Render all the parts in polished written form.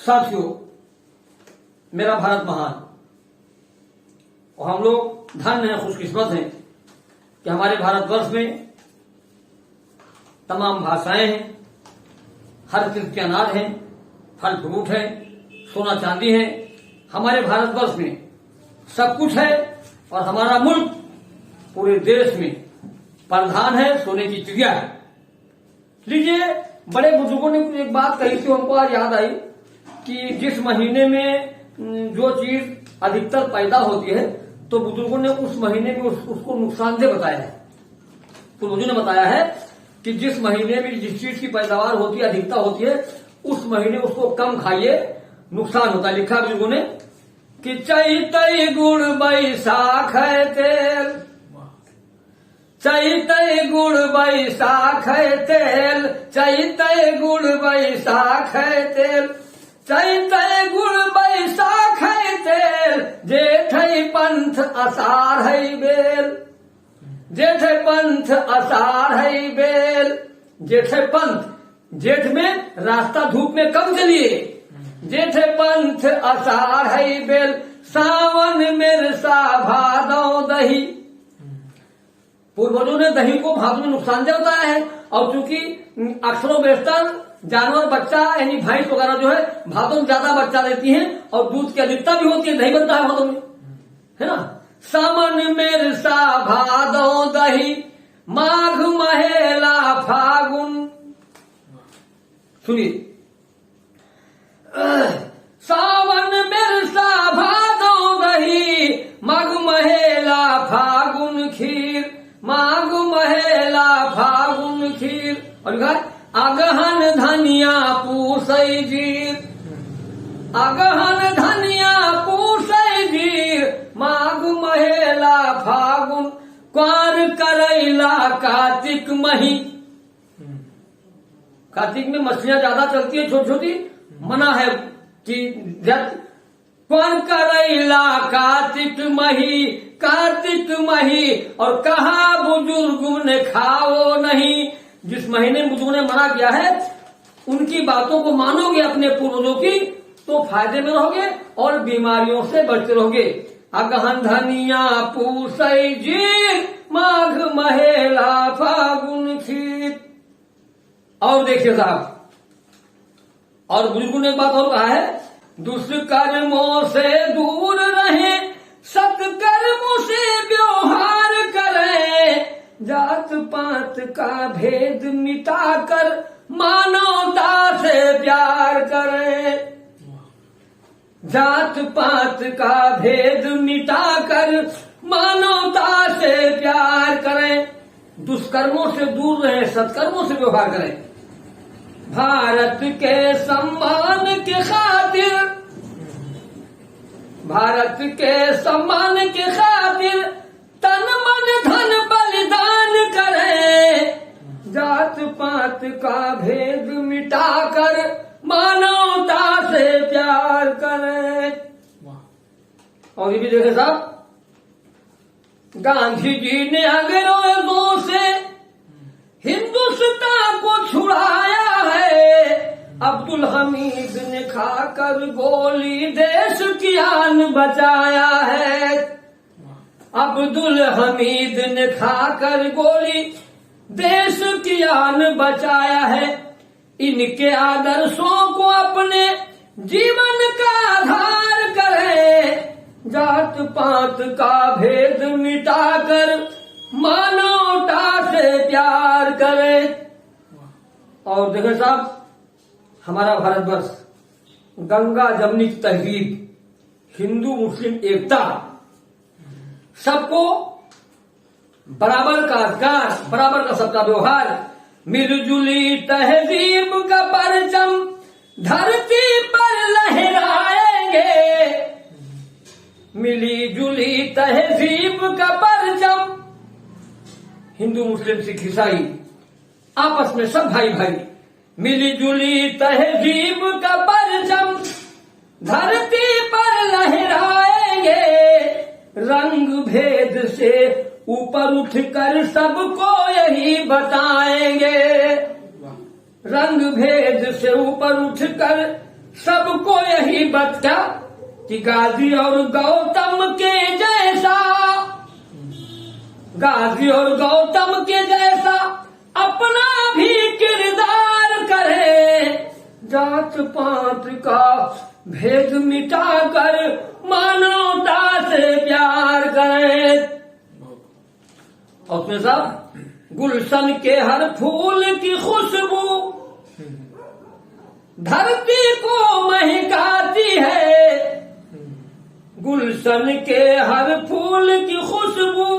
साथियों, मेरा भारत महान और हम लोग धन्य हैं, खुशकिस्मत हैं कि हमारे भारतवर्ष में तमाम भाषाएं हैं, हर किस्म के अनाज हैं, फल फ्रूट है, सोना चांदी है। हमारे भारतवर्ष में सब कुछ है और हमारा मुल्क पूरे देश में प्रधान है, सोने की चिड़िया है। लीजिए, बड़े बुजुर्गों ने एक बात कही थी, हमको आज याद आई कि जिस महीने में जो चीज अधिकतर पैदा होती है तो बुजुर्गों ने उस महीने में उसको नुकसानदेह बताया है। पूर्वजों ने बताया है कि जिस महीने में जिस चीज की पैदावार होती है, अधिकता होती है, उस महीने उसको कम खाइए, नुकसान होता है। लिखा बुजुर्गों ने कि चैतई गुड़ बैसाख है तेल, चैतई गुड़ बैसाख है तेल, चैतई गुड़ बैसाख है तेल, चैतई गुड़ बैसाख है तेल, जेठ पंथ आषाढ़ है बेल, जेठ पंथ आषाढ़ है बेल। जेठ पंथ, जेठ में रास्ता धूप में कम चलिए, जेठ पंथ आषाढ़ है बेल, सावन मिर्सा भादौ दही। पूर्वजों ने दही को भादों में नुकसानदेह बताया है और चूंकि अक्सरों बेशतर जानवर बच्चा यानी भैंस वगैरह जो है भादों में ज्यादा बच्चा देती हैं और दूध की अधिकता भी होती है, दही बनता है भादों में, है ना। सावन मिर्सा भादौ दही, माघ महेला फागुन। सुनिए, सावन मिर्सा भादौ दही, माघ महेला फागुन खीर, माघ महेला फागुन खीर। और अगहन धनिया पूसई जीर, अगहन धनिया पूसई जीर, माघ महेला फागुन क्वार करैला कार्तिक मही। कार्तिक में मछलियां ज्यादा चलती है, छोटी छोटी, मना है कि क्वार करैला कार्तिक मही, कार्तिक मही। और कहा बुजुर्गों ने खाओ नहीं, जिस महीने में बुजुर्गों ने मना किया है उनकी बातों को मानोगे, अपने पूर्वजों की, तो फायदे में रहोगे और बीमारियों से बचते रहोगे। अगहन धनिया पूसई जीर, माघ महेला फागुन खीर। और देखिए साहब, और बुजुर्गों ने एक बात और कहा है, दुष्कर्मों से दूर रहे, सत्कर्मों से व्यवहार करें, जात पात का भेद मिटाकर मानवता से प्यार करें, जात पात का भेद मिटाकर मानवता से प्यार करें, दुष्कर्मों से दूर रहे, सत्कर्मों से व्यवहार करें। भारत के सम्मान के खातिर, भारत के सम्मान के खातिर तन मन धन बलिदान करें, जात पात का भेद मिटाकर मानवता से प्यार करें। और ये भी देखे साहब, गांधी जी ने अंग्रेजों से हिंदुस्तान को छुड़ाया है, अब्दुल हमीद ने खाकर गोली देश की आन बचाया है, अब्दुल हमीद ने खाकर गोली देश की आन बचाया है। इनके आदर्शों को अपने जीवन का आधार करें, जात पात का भेद मिटाकर मानवता से प्यार करें। और देखो साहब, हमारा भारतवर्ष गंगा जमुनी की तहजीब, हिंदू मुस्लिम एकता, सबको बराबर का अधिकार, बराबर का सबका व्यवहार, मिलजुली तहजीब का परचम धरती पर लहराएंगे, मिली जुली तहजीब का परचम। हिंदू मुस्लिम सिख ईसाई आपस में सब भाई भाई, मिली जुली तहजीब का परचम धरती पर लहराएंगे, रंग भेद से ऊपर उठकर सबको यही बताएंगे, रंग भेद से ऊपर उठकर सबको यही बता कि गाजी और गौतम के जैसा, गाजी और गौतम के जैसा अपना भी किरदार करे, जात पात का भेद मिटाकर मानवता से प्यार करे। और उसमें साहब, गुलशन के हर फूल की खुशबू धरती को महकाती है, गुलशन के हर फूल की खुशबू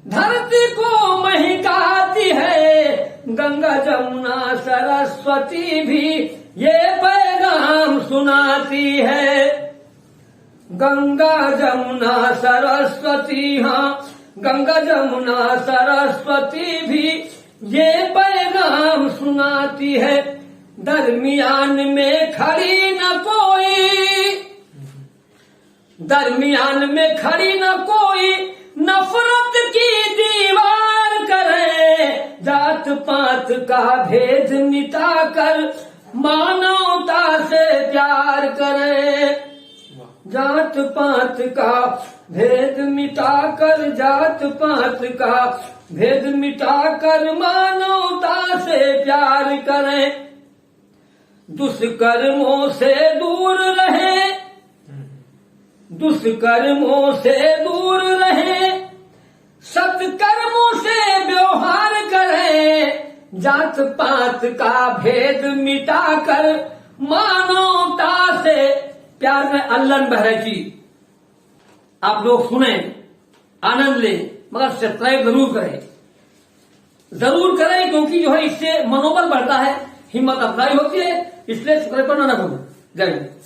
धरती को महकाती है, गंगा जमुना सरस्वती भी ये पैगाम सुनाती है, गंगा जमुना सरस्वती, हाँ गंगा जमुना सरस्वती भी ये पैगाम सुनाती है, दरमियान में खड़ी न कोई, दरमियान में खड़ी न कोई नफरत की दीवार करे, जात पात का भेद मिटाकर मानवता से प्यार करे, जात पात का भेद मिटाकर, जात पात का भेद मिटाकर मानवता से प्यार करें, दुष्कर्मों से दूर रहे, दुष्कर्मों से दूर रहे, सत्कर्मों से व्यवहार करें, जात पात का भेद मिटाकर मानवता से प्यार में। अल्लाह बहरा जी, आप लोग सुने, आनंद लें, मगर सब्सक्राइब जरूर करें, जरूर करें, क्योंकि जो है इससे मनोबल बढ़ता है, हिम्मत अफजाई होती है, इसलिए सब्सक्राइब करना ना भूलें। जय हिंद।